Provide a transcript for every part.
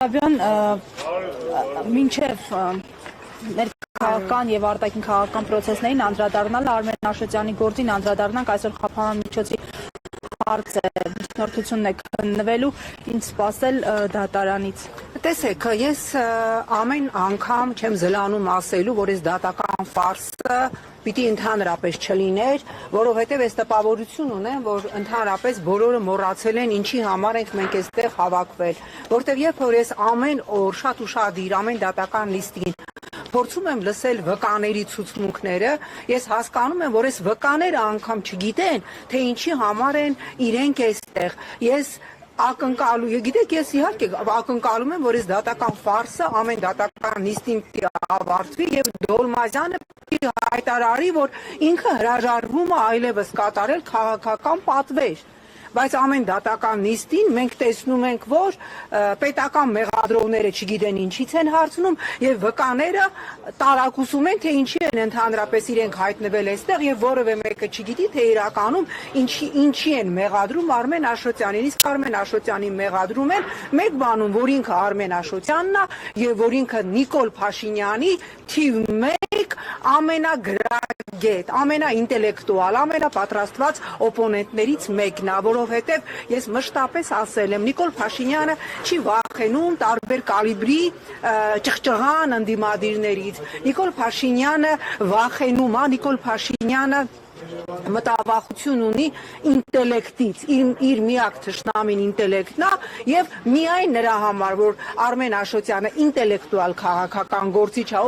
Արաբյան մինչև ներքաղաքական եւ արտաքին քաղաքական պրոցեսներին անդրադառնալ Արմեն Աշոտյանի գործին անդրադառնանք այսօր խափանամիջոցի հարց է միջնորդությունն է քննվելու ինչ սպասել դատարանից Տեսեք, ես ամեն անգամ չեմ զլանում ասելու, որ այս դատական ֆարսը պիտի ընդհանրապես չլիներ, որովհետև այս տպավորություն ունեմ, որ ընդհանրապես բոլորը մոռացել են ինչի համար ենք մենք այստեղ հավաքվել, որտեղ երբ որ ես ամեն օր շատ ուշադիր ամեն դատական լիստին փորձում եմ լսել վկաների ցուցմունքները, ես հասկանում եմ, որ այս վկաները անգամ չգիտեն, թե ինչի համար են իրենք այստեղ։ Ես ակնկալում, գիտեք, ես իհարկե ակնկալում եմ, որ այս դատական ֆարսը ամեն դատական նիստին ավարտվի եւ Դոլմազյանը հայտարարի, որ ինքը հրաժարվում է այլևս կատարել քաղաքական պատվեր։ Բայց ամեն դատական նիստին մենք տեսնում ենք, որ պետական մեղադրողները չգիտեն ինչից են հարցնում եւ վկաները տարակուսում են, թե ինչի են ընդհանրապես իրենք հայտնվել այստեղ եւ որևէ մեկը չգիտի, թե իրականում ինչի են մեղադրում Արմեն Աշոտյանին, իսկ Արմեն Աշոտյանին մեղադրում են մեկ բանում, որ ինքը Արմեն Աշոտյանն է եւ որ ինքը Նիկոլ Փաշինյանի թիվ 1 ամենագրագետ, ամենաինտելեկտուալ, ամենապատրաստված օպոնենտներից մեկն է, որովհետև ես մշտապես ասել եմ, Նիկոլ Փաշինյանը չի վախենում տարբեր կալիբրի ճղճղան ընդդիմադիրներից։ Նիկոլ Փաշինյանը վախենում է, Նիկոլ Փաշինյանը մտավախություն ունի ինտելեկտից, իր միակ թշնամին ինտելեկտն է եւ միայն նրա համար, որ Արմեն Աշոտյանը ինտելեկտուալ քաղաքական գործիչ է,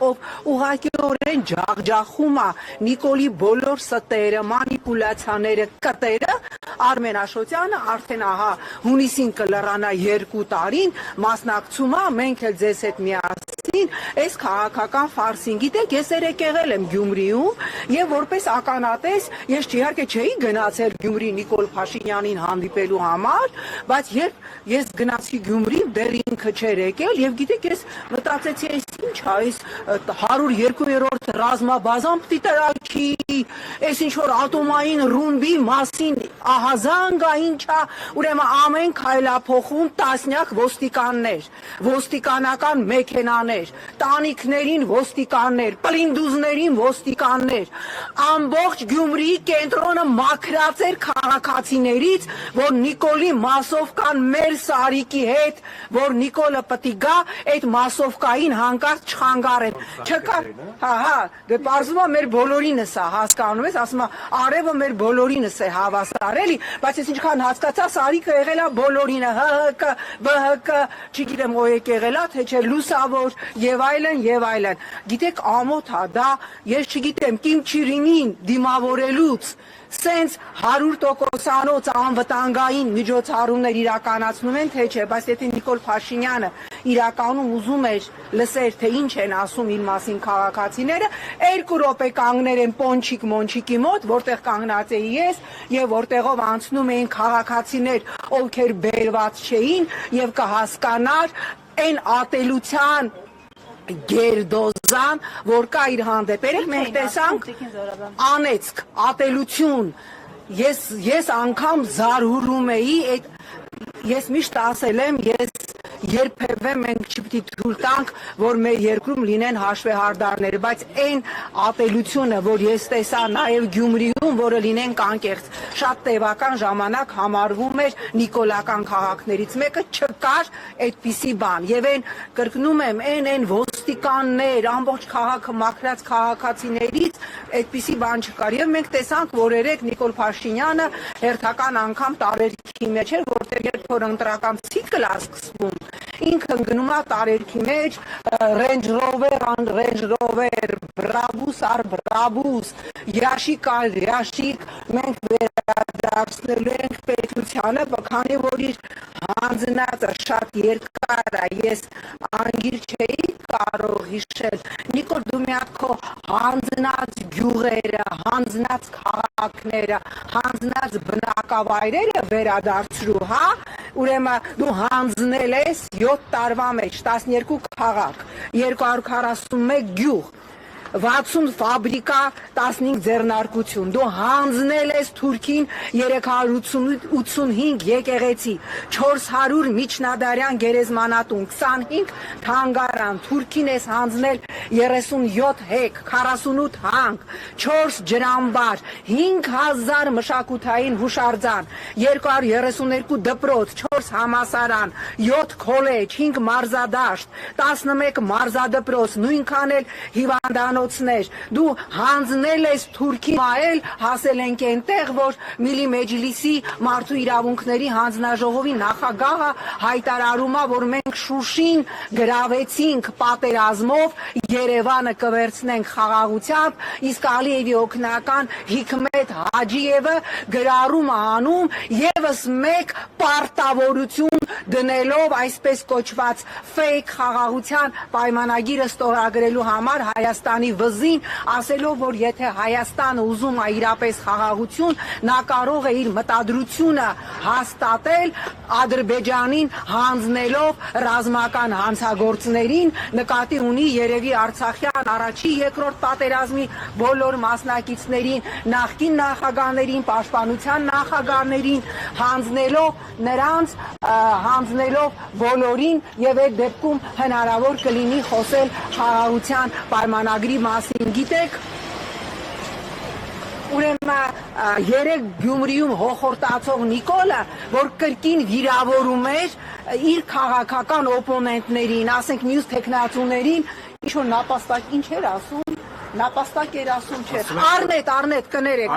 ով ուղղակիորեն ջախջախում է Նիկոլի բոլոր ստերը, մանիպուլյացիաները, կտերը, Արմեն Աշոտյանը արդեն ահա հունիսին կլրանա 2 տարին մասնակցում է, մենք էլ ձեզ հետ միասին այս քաղաքական ֆարսին։ Գիտեք, ես երեք եղել եմ Գյումրիում եւ որպես ականատես ես իհարկե չէի գնացել Գյումրի Նիկոլ Փաշինյանին հանդիպելու համար, բայց երբ ես գնացի Գյումրի, դեռ ինքը չէր եկել եւ գիտեք, ես մտածեցի, այս ինչ է, այս 102-րդ ռազմաբազան պիտի տրակի, այս ինչ որ ատոմային ռումբի մասին ահազանգ է, ինչ է, ուրեմն ամեն քայլափոխում տասնյակ ոստիկաններ, ոստիկանական մեքենաներ, տանիքներին ոստիկաններ, պլինդուզներին ոստիկաններ, ամբողջ Գյումրիի կենտրոնը մաքրած էր քաղաքացիներից, որ Նիկոլի մասովկան մեր Սարիկի հետ, որ Նիկոլը պիտի գա, այդ մասովկային հանկարծ չխանգարեն։ Չկա, հա, դե պարզվում է մեր բոլորինս է, հասկանում ես, ասում է, արևը մեր բոլորինս է հավասար, էլի, բայց ես ինչքան հասկացա, Սարիկը եղել է բոլորինը, ՀՀԿ, ԲՀԿ, չգիտեմ ով եղել է, թե չէ լուսավոր եւ այլն։ Գիտեք, ամոթ է դա, ես չգիտեմ, Կիմ Չիրինին դիմավորելուց սենց 100%-անոց անվտանգային միջոցառումներ իրականացնում են, թե չէ, բայց եթե Նիկոլ Փաշինյանը իրականում ուզում էր լսեր, թե ինչ են ասում իր մասին քաղաքացիները, 2 րոպե կանգներ են Պոնչիկ-Մոնչիկի մոտ, որտեղ կանգնած էի ես եւ որտեղով անցնում էին քաղաքացիներ, ովքեր բերված չէին եւ կհասկանար այն ատելության գերդոզան, որ կա իր հանդեպ, երեք մենք տեսանք անեծք, ատելություն, ես անգամ զարհուրում էի, ես միշտ ասել եմ, երբևէ մենք չպիտի թույլ տանք, որ մեր երկրում լինեն հաշվեհարդարներ, բայց այն ատելությունը, որ ես տեսա նաև Գյումրիում, որը լինենք անկեղծ, շատ տևական ժամանակ համարվում էր նիկոլական քաղաքներից մեկը, չկար այդպիսի բան, եւ այն կրկնում եմ, այն ոստիկաններ, ամբողջ քաղաքը մաքրած քաղաքացիներից այդպիսի բան չկար, եւ մենք տեսանք, որ երեք Նիկոլ Փաշինյանը հերթական անգամ տարերքի մեջ էր, որտեղ երբ որ ընտրական ցիկլ է սկսվում, ինքը գնում է տարերքի մեջ, Range Rover, Brabus առ Brabus, Յաշիկ առ Յաշիկ, մենք վերադարձնելու ենք պետությանը, քանի որ իր հանձնածը շատ երկար է, ես անգիր չէի կարող հիշել, Նիկոլ դու մի հատ քո հանձնած գյուղերը, հանձնած քաղաքները, հանձնած բնակավայրերը վերադարձրու, հա, ուրեմն դու հանձնել ես 7 տարվա մեջ 12 քաղաք, 241 գյուղ, 60 ֆաբրիկա, 15 ձեռնարկություն։ Դու հանձնել ես Թուրքին 385 եկեղեցի, 400 միջնադարյան գերեզմանատուն, 25 թանգարան, Թուրքին ես հանձնել 37 հեկ, 48 հանք, 4 ջրամբար, 5000 մշակութային հուշարձան, 232 դպրոց, 4 համալսարան, 7 քոլեջ, 5 մարզադաշտ, 11 մարզադպրոց, նույնքան էլ հիվանդանոցներ։ Դու հանձնել ես Թուրքի մայել, հասել ենք այնտեղ, որ Միլի Մեջլիսի մարդու իրավունքների հանձնաժողովի նախագահը հայտարարում է, որ մենք Շուշին գրավեցինք պատերազմով, Երևանը կվերցնենք խաղաղությամբ, իսկ Ալիևի օգնական Հիկմետ Հաջիևը գրառում է անում եւս մեկ պարտավորություն դնելով այսպես կոչված ֆեյք խաղաղության պայմանագիրը ստորագրելու համար Հայաստանի վզին, ասելով, որ եթե Հայաստանը ուզում է իրապես խաղաղություն, նա կարող է իր մտադրությունը հաստատել Ադրբեջանին հանձնելով ռազմական հանցագործներին, նկատի ունի երևի Արցախյան առաջի երկրորդ պատերազմի բոլոր մասնակիցներին, նախկին նախագահներին, պաշտպանության նախագահներին, հանձնելով նրանց, հանձնելով բոլորին եւ այդ դեպքում հնարավոր կլինի խոսել խաղաղության պայմանագրի մասին։ Գիտեք, ուրեմն երեք Գյումրիում հոխորտացող Նիկոլը, որ կրկին վիրավորում էր իր քաղաքական օպոնենտներին, ասենք մյուս թեկնածուներին, ինչ որ նապաստակ, ինչ էր ասում, նապաստակ էր ասում, չէ, Արնետ, կներեք,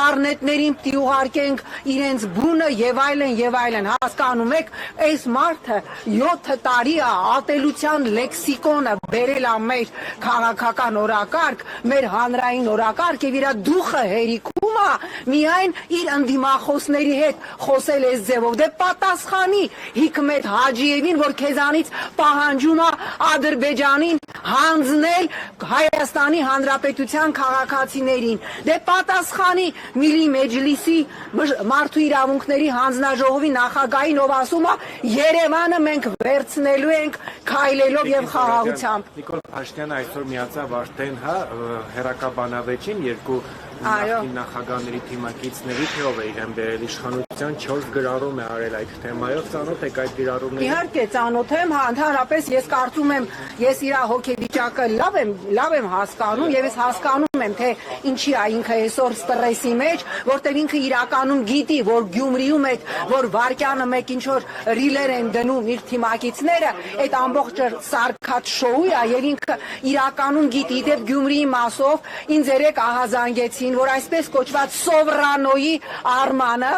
Արնետներին պիտի ուղարկենք իրենց բունը եւ այլն, հասկանում եք, այս մարդը 7 տարի է ատելության լեքսիկոնը բերել է մեր քաղաքական օրակարգ, մեր հանրային օրակարգ եւ իր դուխը հերիքում է միայն իր ընդդիմախոսների հետ խոսել այս ձևով, դե պատասխանի Հիկմետ Հաջիևին, որ քեզանից պահանջում է Ադրբեջանին հանձնել Հայաստանի Հանրապետության քաղաքացիներին, դե պատասխանի Միլի Մեջլիսի մարդու իրավունքների հանձնաժողովի նախագահին, ով ասում է Երևանը մենք վերցնելու ենք քայլելով եւ խաղաղությամբ։ Նիկոլ Փաշինյանը այսօր միացավ արդեն հերակաբանավեճին երկու նախկին նախագահների թիմակիցների թեով է իրեն բերել իշխանության 4 գրառում է արել այդ թեմայով, ծանոթ եք այդ գրառումներին։ Իհարկե ծանոթ եմ, ընդհանրապես ես կարծում եմ, ես իր հոգեվիճակը լավ եմ հասկանում եւ ես հասկանում եմ, թե ինչի է ինքը այսօր ստրեսի մեջ, որտեղ ինքը իրականում գիտի, որ Գյումրիում այդ որ վարկյանը մեկ ինչ որ ռիլեր են դնում իր թիմակիցները, այդ ամբողջը սարքած շոու է եւ ինքը իրականում գիտի, դեպ Գյումրիի մասով ինձ երեք ահազանգեցին, որ այսպես կոչված Սովրանոյի Արմանը,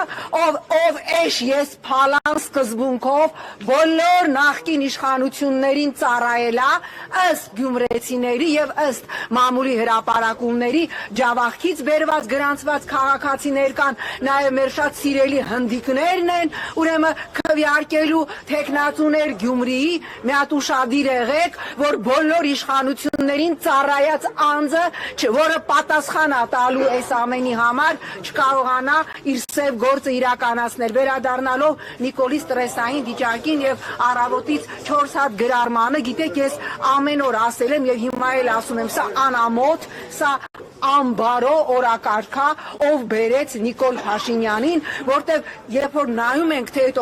ով էշ ես փալան սկզբունքով բոլոր նախկին իշխանություններին ծառայել է, ըստ գյումրեցիների եւ ըստ մամուլի հրապարակումների ջավախքից բերված գրանցված քաղաքացիներ կան, նաեւ մեր շատ սիրելի հնդիկներն են, ուրեմն քվեարկելու թեկնածուներ Գյումրիի մի հատ ուշադիր եղեք, որ բոլոր իշխանություններին ծառայած անձը, որը պատասխան է տալու այս ամենի համար, չկարողանա իր սև գործը իրականացնել, վերադառնալով Նիկոլի ստրեսային վիճակին եւ առավոտից 4 հատ գրառմանը, գիտեք, ես ամեն օր ասել եմ եւ հիմա էլ ասում եմ, սա անամոթ, սա ամբարո օրակարգա, ով բերեց Նիկոլ Փաշինյանին, որտեղ երբ որ նայում ենք, թե այդ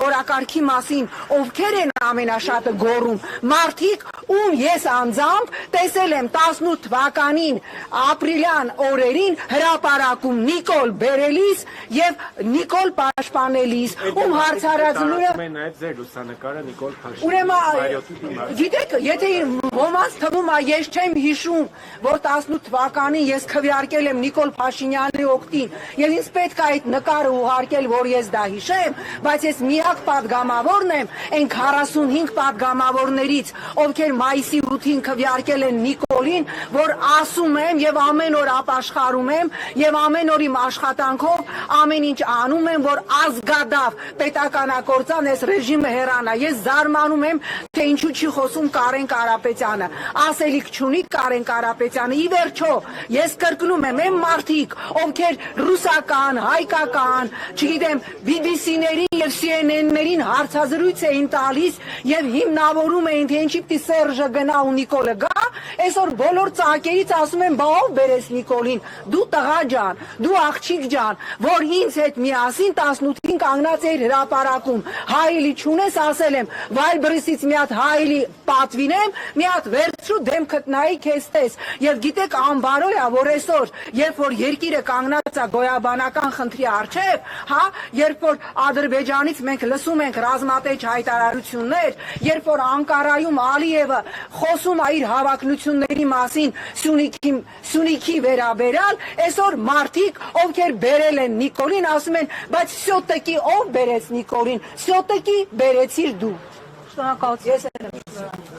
օրակարգի մասին ովքեր են ամենաշատը գոռում, մարդիկ, ում ես անձամբ տեսել եմ 18 թվականին ապրիլյան օրերին հրապարակում Նիկոլ բերելիս եւ Նիկոլ պաշտպանելիս, ում հարցարածները այդ ձեր լուսանկարը Նիկոլ Փաշինյանի ուրեմն գիտեք, եթե ոմանց թվում է ես չեմ հիշում, որ 18 թվականին ես քվեարկել եմ Նիկոլ Փաշինյանի օգտին եւ ինձ պետք է այդ նկարը ուղարկել, որ ես դա հիշեմ, բայց ես միակ պատգամավորն եմ այն 45 պատգամավորներից, ովքեր մայիսի 8-ին քվեարկել են Նիկոլին, որ ասում եմ եւ ամեն օր ապաշխարում եմ եւ ամեն օր իմ աշխատանքով ամեն ինչ անում եմ, որ ազգադավ պետականագործան այս ռեժիմը հեռանա։ Ես զարմանում եմ, թե ինչու չի խոսում Կարեն Կարապետյանը։ Ասելիք չունի Կարեն Կարապետյանը։ Ի վերջո, ես կրկնում եմ, այն մարդիկ, ովքեր ռուսական, հայկական, չգիտեմ, BBC-ներին եւ CNN-ներին հարցազրույց էին տալիս եւ հիմնավորում էին, թե ինչի պիտի Սերժը գնա ու Նիկոլը գա, այսօր բոլոր ծակերից ասում են, բա ով բերես Նիկոլին, դու տղա ջան, դու աղջիկ ջան, որ ինձ հետ միասին 18-ին կանգնած էր հրապարակում, հայելի չունես, ասել եմ, Վայլբրիսից մի հատ հայելի պատվինեմ, մի հատ վերցրու դեմքդ նայի քեզ տես, եւ գիտեք անբարո է, որ այսօր, երբ որ երկիրը կանգնած է գոյաբանական խնդրի առջև, հա, երբ որ Ադրբեջանից մենք լսում ենք ռազմատեչ հայտարարություններ, երբ որ Անկարայում Ալիևը խոսում է իր հավակնությունների մասին Սյունիքի վերաբերյալ, այսօր մարդիկ, ովքեր բերել են Նիկոլին, ասում են, բայց սյոտեկի ով բերեց Նիկոլին, սյոտեկի բերեցիր դու։ Շնորհակալություն։ Ես եմ